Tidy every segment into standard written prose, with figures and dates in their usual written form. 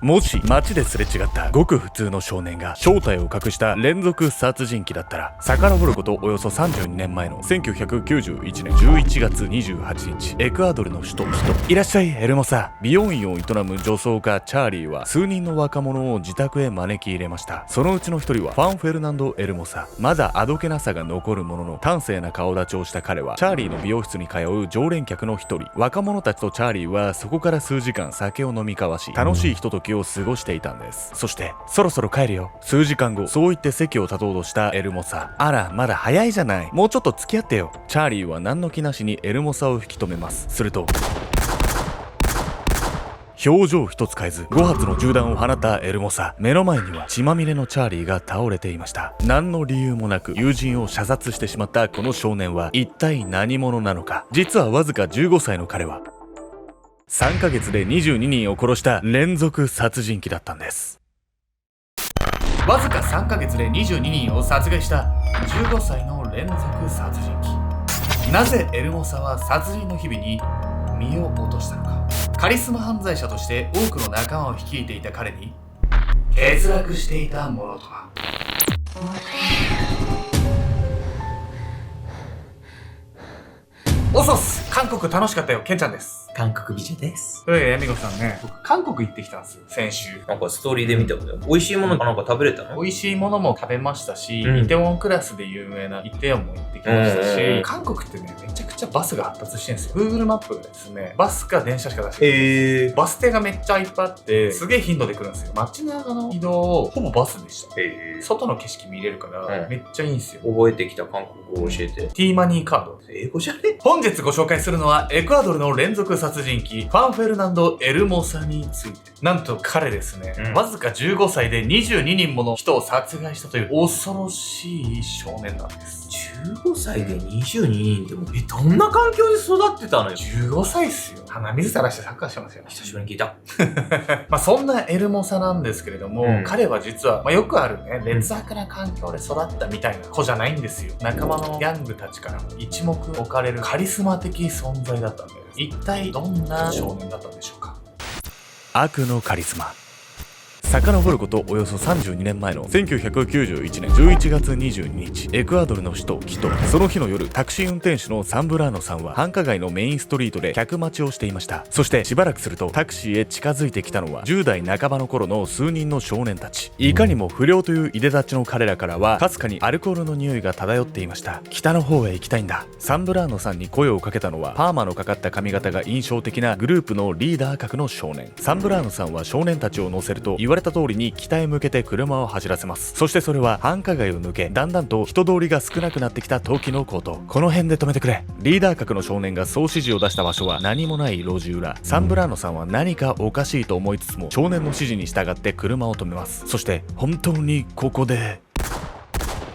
もし街ですれ違ったごく普通の少年が正体を隠した連続殺人鬼だったら、遡ることおよそ32年前の1991年11月28日、エクアドルの首都キト。いらっしゃいエルモサ。美容院を営む女装家チャーリーは数人の若者を自宅へ招き入れました。そのうちの一人はファン・フェルナンド・エルモサ。まだあどけなさが残るものの端正な顔立ちをした彼はチャーリーの美容室に通う常連客の一人。若者たちとチャーリーはそこから数時間酒を飲み交わし、楽しいひとときを過ごしていたんです。そしてそろそろ帰るよ。数時間後、そう言って席を立とうとしたエルモサ。あらまだ早いじゃない、もうちょっと付き合ってよ。チャーリーは何の気なしにエルモサを引き止めます。すると表情一つ変えず5発の銃弾を放ったエルモサ。目の前には血まみれのチャーリーが倒れていました。何の理由もなく友人を射殺してしまったこの少年は一体何者なのか。実はわずか15歳の彼は3ヶ月で22人を殺した連続殺人鬼だったんです。わずか3ヶ月で22人を殺害した15歳の連続殺人鬼。なぜエルモサは殺人の日々に身を落としたのか。カリスマ犯罪者として多くの仲間を率いていた彼に欠落していたものとは。おそす。韓国楽しかったよ。ケンちゃんです。韓国美女です。ヤミゴさんね、僕韓国行ってきたんですよ、先週。なんかストーリーで見たことよ。美味しいものなんか食べれたの？美味しいものも食べましたし、うんイテウォンクラスで有名なイテウォンも行ってきましたし、うん韓国ってね、めちゃくちゃバスが発達してるんですよ。Google マップがですね、バスか電車しか出してない。バス停がめっちゃいっぱいあって、すげえ頻度で来るんですよ。街中の移動をほぼバスでした。外の景色見れるから、めっちゃいいんですよ。覚えてきた韓国語を教えて。ティーマニーカード。英語じゃね？本日ご紹介するのはエクアドルの連続殺人鬼ファン・フェルナンド・エルモサについて。なんと彼ですね、わずか15歳で22人もの人を殺害したという恐ろしい少年なんです。15歳で22人ってもうどんな環境で育ってたのよ。15歳っすよ。鼻水垂らしてサッカーしてますよ。久しぶりに聞いた。まあそんなエルモサなんですけれども、彼は実は、よくあるね、劣悪な環境で育ったみたいな子じゃないんですよ。仲間のギャングたちからも一目置かれるカリスマ的存在だったんです。一体どんな少年だったんでしょうか。悪のカリスマ。遡ることおよそ32年前の1991年11月22日、エクアドルの首都キト。その日の夜、タクシー運転手のサンブラーノさんは繁華街のメインストリートで客待ちをしていました。そしてしばらくするとタクシーへ近づいてきたのは10代半ばの頃の数人の少年たち。いかにも不良といういでたちの彼らからはかすかにアルコールの匂いが漂っていました。北の方へ行きたいんだ。サンブラーノさんに声をかけたのはパーマのかかった髪型が印象的なグループのリーダー格の少年。サンブラーノさんは少年たちを乗せると言われた通りに北へ向けて車を走らせます。そしてそれは繁華街を抜け、だんだんと人通りが少なくなってきた時のこと。この辺で止めてくれ。リーダー格の少年がそう指示を出した場所は何もない路地裏。サンブラーノさんは何かおかしいと思いつつも少年の指示に従って車を止めます。そして本当にここで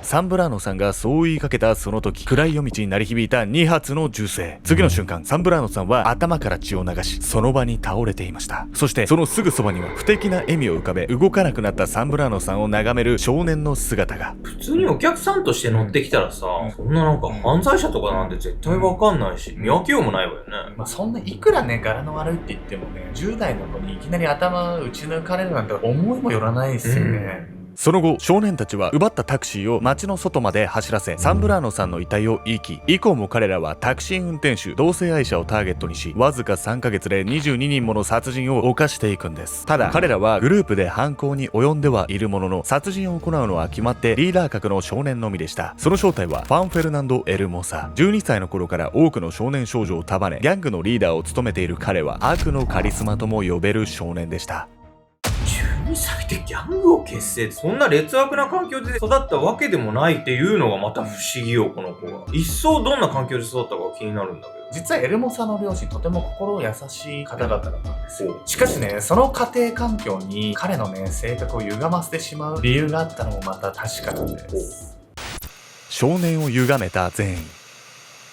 サンブラーノさんがそう言いかけたその時、暗い夜道に鳴り響いた2発の銃声。次の瞬間、サンブラーノさんは頭から血を流し、その場に倒れていました。そしてそのすぐそばには不敵な笑みを浮かべ、動かなくなったサンブラーノさんを眺める少年の姿が。普通にお客さんとして乗ってきたらさ、そんななんか犯罪者とかなんて絶対わかんないし、見分けようもないわよね。そんないくらね、柄の悪いって言ってもね、10代の子にいきなり頭打ち抜かれるなんて思いもよらないですよね。その後、少年たちは奪ったタクシーを街の外まで走らせ、サンブラーノさんの遺体を遺棄。以降も彼らはタクシー運転手、同性愛者をターゲットにし、わずか3ヶ月で22人もの殺人を犯していくんです。ただ、彼らはグループで犯行に及んではいるものの、殺人を行うのは決まってリーダー格の少年のみでした。その正体はファン・フェルナンド・エルモサ。12歳の頃から多くの少年少女を束ね、ギャングのリーダーを務めている彼は悪のカリスマとも呼べる少年でした。12歳でギャングを結成。そんな劣悪な環境で育ったわけでもないっていうのがまた不思議よ、この子が。一層どんな環境で育ったか気になるんだけど。実はエルモサの両親とても心優しい方々だったんですよ。しかしね、その家庭環境に彼のね、性格を歪ませてしまう理由があったのもまた確かなんです。少年を歪めた善意。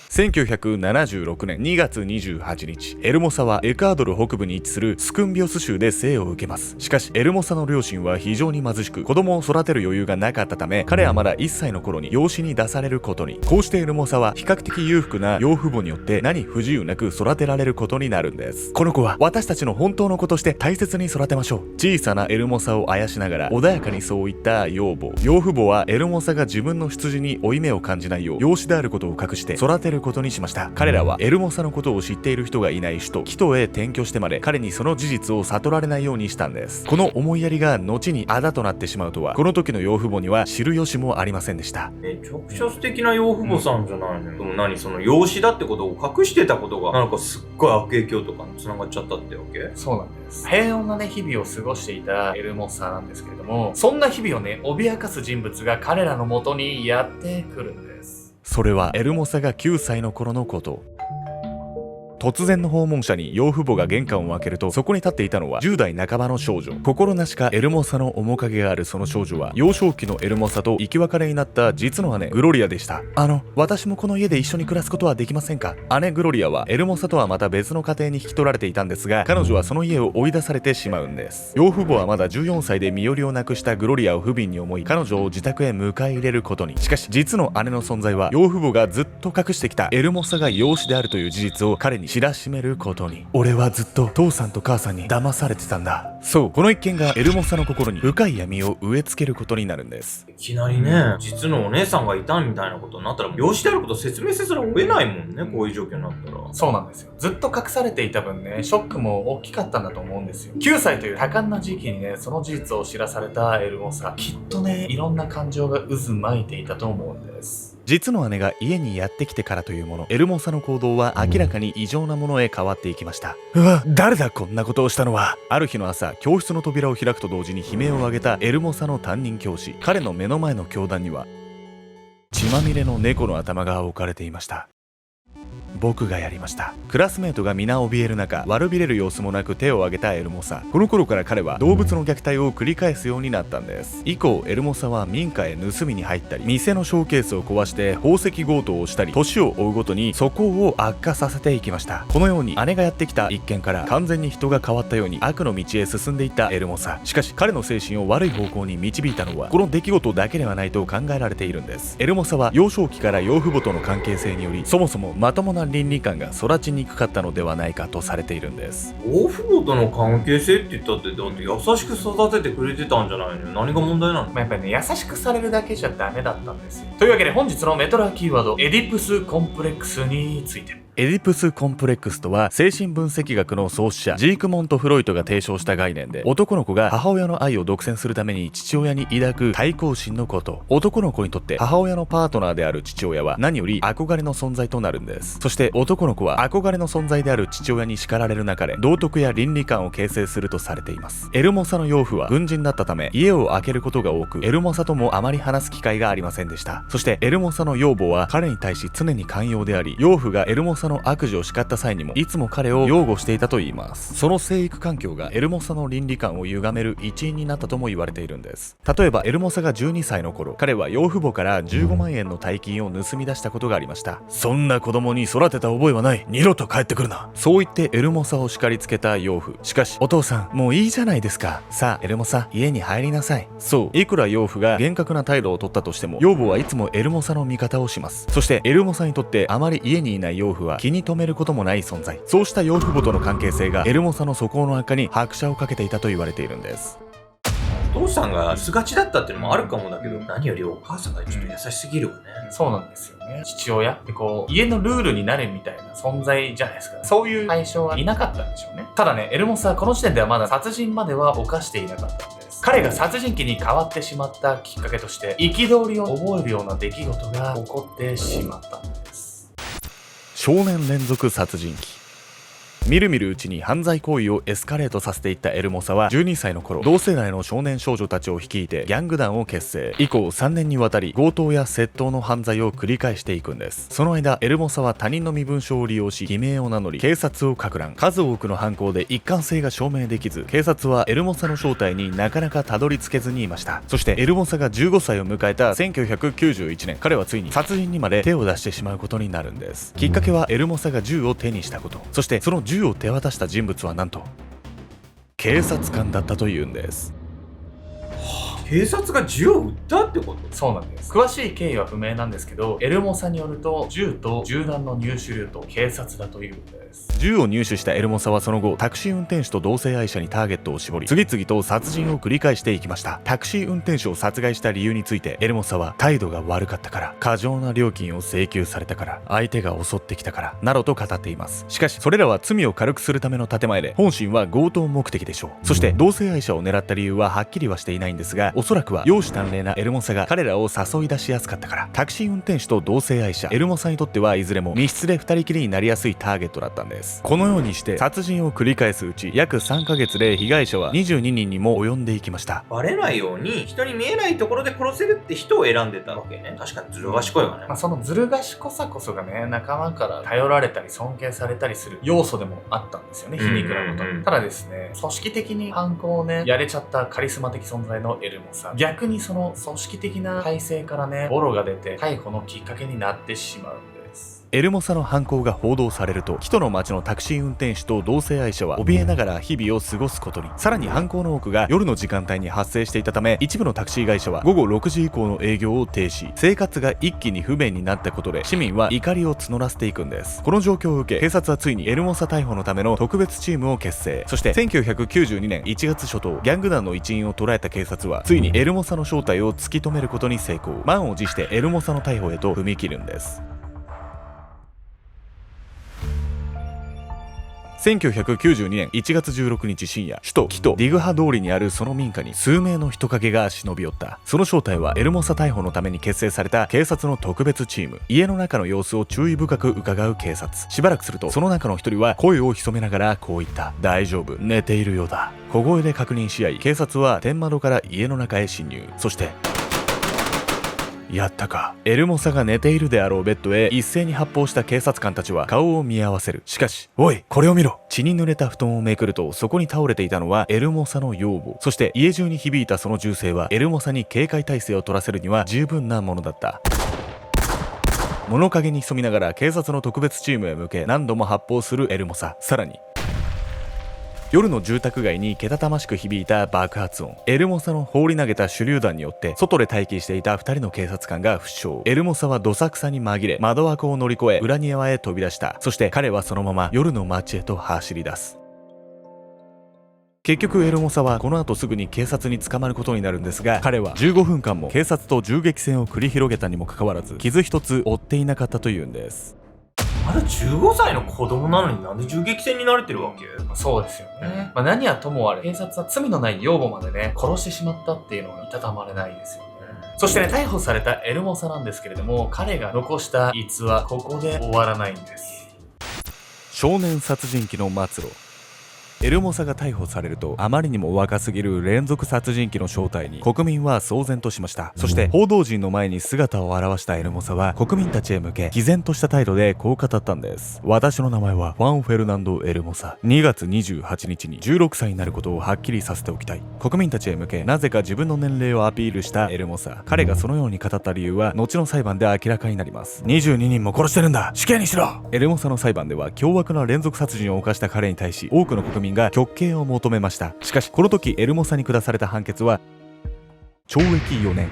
1976年2月28日、エルモサはエクアドル北部に位置するスクンビオス州で生を受けます。しかしエルモサの両親は非常に貧しく、子供を育てる余裕がなかったため、彼はまだ1歳の頃に養子に出されることに。こうしてエルモサは比較的裕福な養父母によって何不自由なく育てられることになるんです。この子は私たちの本当の子として大切に育てましょう。小さなエルモサをあやしながら穏やかにそういった養父母はエルモサが自分の出自に負い目を感じないよう養子であることを隠して育てることにしました。彼らはエルモサのことを知っている人がいない首都キトへ転居してまで彼にその事実を悟られないようにしたんです。この思いやりが後にあだとなってしまうとはこの時の養父母には知る由もありませんでした。めちゃくちゃ素敵な養父母さんじゃないのよ。でも何、その養子だってことを隠してたことがなんかすっごい悪影響とかに繋がっちゃったってわけ？そうなんです。平穏なね、日々を過ごしていたエルモサなんですけれども、そんな日々をね、脅かす人物が彼らの元にやってくるんです。それはエルモサが9歳の頃のこと。突然の訪問者に養父母が玄関を開けると、そこに立っていたのは10代半ばの少女。心なしかエルモサの面影があるその少女は、幼少期のエルモサと生き別れになった実の姉グロリアでした。私もこの家で一緒に暮らすことはできませんか？姉グロリアはエルモサとはまた別の家庭に引き取られていたんですが、彼女はその家を追い出されてしまうんです。養父母はまだ14歳で身寄りをなくしたグロリアを不憫に思い、彼女を自宅へ迎え入れることに。しかし実の姉の存在は養父母がずっと隠してきたエルモサが養子であるという事実を彼に知らしめることに。俺はずっと父さんと母さんに騙されてたんだ。そう、この一件がエルモサの心に深い闇を植え付けることになるんです。いきなりね、実のお姉さんがいたみたいなことになったら、養子であることを説明せざるを得ないもんね、こういう状況になったら。そうなんですよ。ずっと隠されていた分ね、ショックも大きかったんだと思うんですよ。9歳という多感な時期にね、その事実を知らされたエルモサ、きっとね、いろんな感情が渦巻いていたと思うんです。実の姉が家にやってきてからというもの、エルモサの行動は明らかに異常なものへ変わっていきました。うわ、誰だこんなことをしたのは。ある日の朝、教室の扉を開くと同時に悲鳴を上げたエルモサの担任教師。彼の目の前の教壇には血まみれの猫の頭が置かれていました。僕がやりました。クラスメートが皆怯える中、悪びれる様子もなく手を挙げたエルモサ。この頃から彼は動物の虐待を繰り返すようになったんです。以降エルモサは民家へ盗みに入ったり、店のショーケースを壊して宝石強盗をしたり、年を追うごとに素行を悪化させていきました。このように姉がやってきた一件から完全に人が変わったように悪の道へ進んでいったエルモサ。しかし彼の精神を悪い方向に導いたのはこの出来事だけではないと考えられているんです。エルモサは幼少期から養父母との関係性により、そもそもまともな倫理観が育ちにくかったのではないかとされているんです。養父母との関係性って言ったって、だって優しく育ててくれてたんじゃないのよ。何が問題なの？やっぱりね、優しくされるだけじゃダメだったんですよ。というわけで本日のメトラキーワード、エディプスコンプレックスについて。エディプスコンプレックスとは、精神分析学の創始者ジークモント・フロイトが提唱した概念で、男の子が母親の愛を独占するために父親に抱く対抗心のこと。男の子にとって母親のパートナーである父親は何より憧れの存在となるんです。そして男の子は憧れの存在である父親に叱られる中で道徳や倫理観を形成するとされています。エルモサの養父は軍人だったため家を空けることが多く、エルモサともあまり話す機会がありませんでした。そしてエルモサの養母は彼に対し常に寛容であり、養父がエルモサの悪事を叱った際にもいつも彼を擁護していたといいます。その生育環境がエルモサの倫理観を歪める一因になったとも言われているんです。例えばエルモサが12歳の頃、彼は養父母から15万円の大金を盗み出したことがありました。そんな子供に育てた覚えはない、二度と帰ってくるな、そう言ってエルモサを叱りつけた養父。しかしお父さん、もういいじゃないですか、さあエルモサ、家に入りなさい。そう、いくら養父が厳格な態度を取ったとしても、養母はいつもエルモサの味方をします。そしてエルモサにとってあまり家にいない養父は気に留めることもない存在。そうした養父母との関係性がエルモサの素行の悪化に拍車をかけていたと言われているんです。お父さんがすがちだったっていうのもあるかもだけど、何よりお母さんがちょっと優しすぎるよね。そうなんですよね。父親って家のルールになるみたいな存在じゃないですか。そういう対象はいなかったんでしょうね。ただね、エルモサはこの時点ではまだ殺人までは犯していなかったんです。彼が殺人鬼に変わってしまったきっかけとして、憤りを覚えるような出来事が起こってしまったんです。少年連続殺人鬼。みるみるうちに犯罪行為をエスカレートさせていったエルモサは12歳の頃、同世代の少年少女たちを率いてギャング団を結成。以降3年にわたり強盗や窃盗の犯罪を繰り返していくんです。その間エルモサは他人の身分証を利用し偽名を名乗り警察を撹乱。数多くの犯行で一貫性が証明できず、警察はエルモサの正体になかなかたどり着けずにいました。そしてエルモサが15歳を迎えた1991年、彼はついに殺人にまで手を出してしまうことになるんです。きっかけはエルモサが銃を手にしたこと。そしてその銃を手渡した人物はなんと警察官だったというんです。警察が銃を撃ったってこと？そうなんです。詳しい経緯は不明なんですけど、エルモサによると銃と銃弾の入手ルート警察だというんです。銃を入手したエルモサはその後タクシー運転手と同性愛者にターゲットを絞り、次々と殺人を繰り返していきました。タクシー運転手を殺害した理由についてエルモサは態度が悪かったから、過剰な料金を請求されたから、相手が襲ってきたからなどと語っています。しかしそれらは罪を軽くするための建前で、本心は強盗目的でしょう。そして同性愛者を狙った理由ははっきりはしていないんですが、おそらくは容姿端麗なエルモサが彼らを誘い出しやすかったから。タクシー運転手と同性愛者エルモサにとってはいずれも密室で二人きりになりやすいターゲットだったんです。このようにして殺人を繰り返すうち約3ヶ月で被害者は22人にも及んでいきました。バレないように人に見えないところで殺せるって人を選んでたわけね。確かにずる賢いわね。そのずる賢さこそがね、仲間から頼られたり尊敬されたりする要素でもあったんですよね、皮肉なことに。ただですね、組織的に犯行をねやれちゃったカリスマ的存在のエルモサ、逆にその組織的な体制からねボロが出て逮捕のきっかけになってしまうんです。エルモサの犯行が報道されると、キトの町のタクシー運転手と同性愛者は怯えながら日々を過ごすことに。さらに犯行の多くが夜の時間帯に発生していたため、一部のタクシー会社は午後6時以降の営業を停止。生活が一気に不便になったことで市民は怒りを募らせていくんです。この状況を受け警察はついにエルモサ逮捕のための特別チームを結成。そして1992年1月初頭、ギャング団の一員を捕らえた警察はついにエルモサの正体を突き止めることに成功。満を持してエルモサの逮捕へと踏み切るんです。1992年1月16日深夜、首都キトディグハ通りにあるその民家に数名の人影が忍び寄った。その正体はエルモサ逮捕のために結成された警察の特別チーム。家の中の様子を注意深く伺う警察。しばらくするとその中の一人は声を潜めながらこう言った。大丈夫、寝ているようだ。小声で確認し合い、警察は天窓から家の中へ侵入。そしてやったか。エルモサが寝ているであろうベッドへ一斉に発砲した警察官たちは顔を見合わせる。しかし、おい、これを見ろ。血に濡れた布団をめくると、そこに倒れていたのはエルモサの養母。そして家中に響いたその銃声はエルモサに警戒態勢を取らせるには十分なものだった。物陰に潜みながら警察の特別チームへ向け何度も発砲するエルモサ。さらに夜の住宅街にけたたましく響いた爆発音。エルモサの放り投げた手榴弾によって外で待機していた2人の警察官が負傷。エルモサはどさくさに紛れ窓枠を乗り越え裏庭へ飛び出した。そして彼はそのまま夜の街へと走り出す。結局エルモサはこの後すぐに警察に捕まることになるんですが、彼は15分間も警察と銃撃戦を繰り広げたにもかかわらず傷一つ負っていなかったというんです。まだ15歳の子供なのになんで銃撃戦に慣れてるわけ？そうですよね。何はともあれ警察は罪のない養母までね殺してしまったっていうのがいたたまれないですよね。そしてね、逮捕されたエルモサなんですけれども、彼が残した逸話ここで終わらないんです。少年殺人鬼の末路。エルモサが逮捕されると、あまりにも若すぎる連続殺人鬼の正体に国民は騒然としました。そして報道陣の前に姿を現したエルモサは国民たちへ向け毅然とした態度でこう語ったんです。私の名前はファン・フェルナンド・エルモサ。2月28日に16歳になることをはっきりさせておきたい。国民たちへ向けなぜか自分の年齢をアピールしたエルモサ。彼がそのように語った理由は後の裁判で明らかになります。22人も殺してるんだ、死刑にしろ。エルモサの裁判では凶悪な連続殺人を犯した彼に対し多くの国民が極刑を求めました。しかしこの時エルモサに下された判決は懲役4年。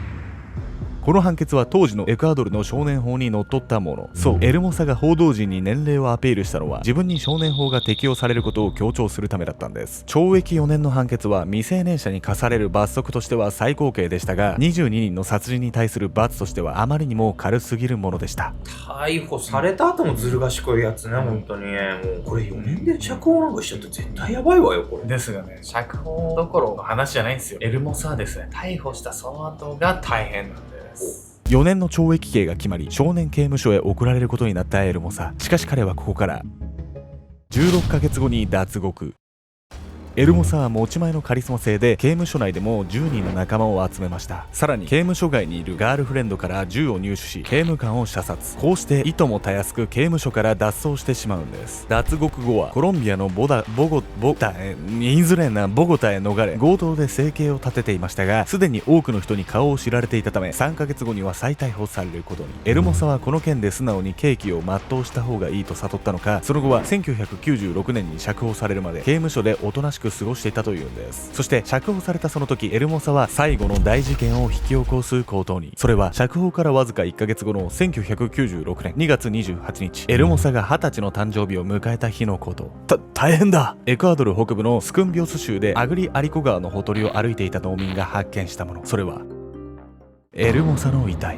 この判決は当時のエクアドルの少年法にのっとったもの。そう、エルモサが報道陣に年齢をアピールしたのは自分に少年法が適用されることを強調するためだったんです。懲役4年の判決は未成年者に課される罰則としては最高刑でしたが、22人の殺人に対する罰としてはあまりにも軽すぎるものでした。逮捕された後もずる賢いやつね、本当に。もうこれ4年で釈放なんかしちゃって絶対やばいわよ、これ。ですがね、釈放どころの話じゃないんですよ。エルモサはですね、逮捕したその後が大変なんです。4年の懲役刑が決まり少年刑務所へ送られることになったエルモサ。しかし彼はここから16ヶ月後に脱獄。エルモサは持ち前のカリスマ性で刑務所内でも10人の仲間を集めました。さらに刑務所外にいるガールフレンドから銃を入手し刑務官を射殺。こうしていともたやすく刑務所から脱走してしまうんです。脱獄後はコロンビアのボゴタへ逃れ強盗で生計を立てていましたが、すでに多くの人に顔を知られていたため3ヶ月後には再逮捕されることに。エルモサはこの件で素直に刑期を全うした方がいいと悟ったのか、その後は1996年に釈放されるまで刑務所でおとなしく過ごしていたというんです。そして釈放されたその時、エルモサは最後の大事件を引き起こすことに。それは釈放からわずか1ヶ月後の1996年2月28日、エルモサが20歳の誕生日を迎えた日のこと。大変だ。エクアドル北部のスクンビオス州でアグリアリコ川のほとりを歩いていた農民が発見したもの。それはエルモサの遺体。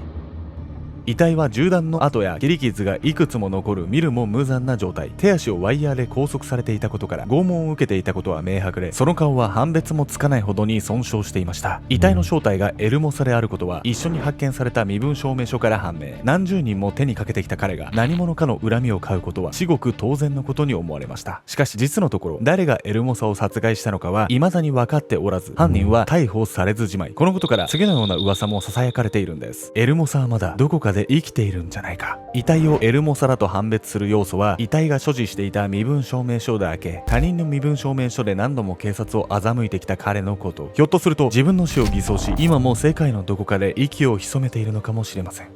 遺体は銃弾の跡や切り傷がいくつも残る見るも無残な状態。手足をワイヤーで拘束されていたことから拷問を受けていたことは明白で、その顔は判別もつかないほどに損傷していました。遺体の正体がエルモサであることは一緒に発見された身分証明書から判明。何十人も手にかけてきた彼が何者かの恨みを買うことは至極当然のことに思われました。しかし実のところ、誰がエルモサを殺害したのかは未だに分かっておらず、犯人は逮捕されずじまい。このことから次のような噂も囁かれているんです。エルモサはまだどこかで生きているんじゃないか。遺体をエルモサだと判別する要素は、遺体が所持していた身分証明書だけ。他人の身分証明書で何度も警察を欺いてきた彼のこと。ひょっとすると自分の死を偽装し、今も世界のどこかで息を潜めているのかもしれません。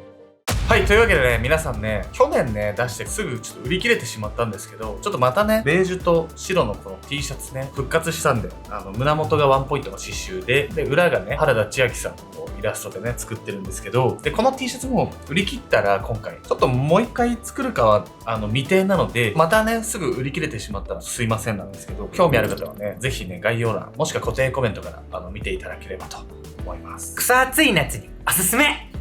はい、というわけでね、皆さんね、去年ね、出してすぐちょっと売り切れてしまったんですけど、ちょっとまたね、ベージュと白のこの T シャツね、復活したんで、胸元がワンポイントの刺繍で、裏がね、原田千秋さんのイラストでね、作ってるんですけど、で、この T シャツも売り切ったら今回、ちょっともう一回作るかは、未定なので、またね、すぐ売り切れてしまったらすいませんなんですけど、興味ある方はね、ぜひね、概要欄、もしくは固定コメントから見ていただければと思います。草暑い夏におすすめ。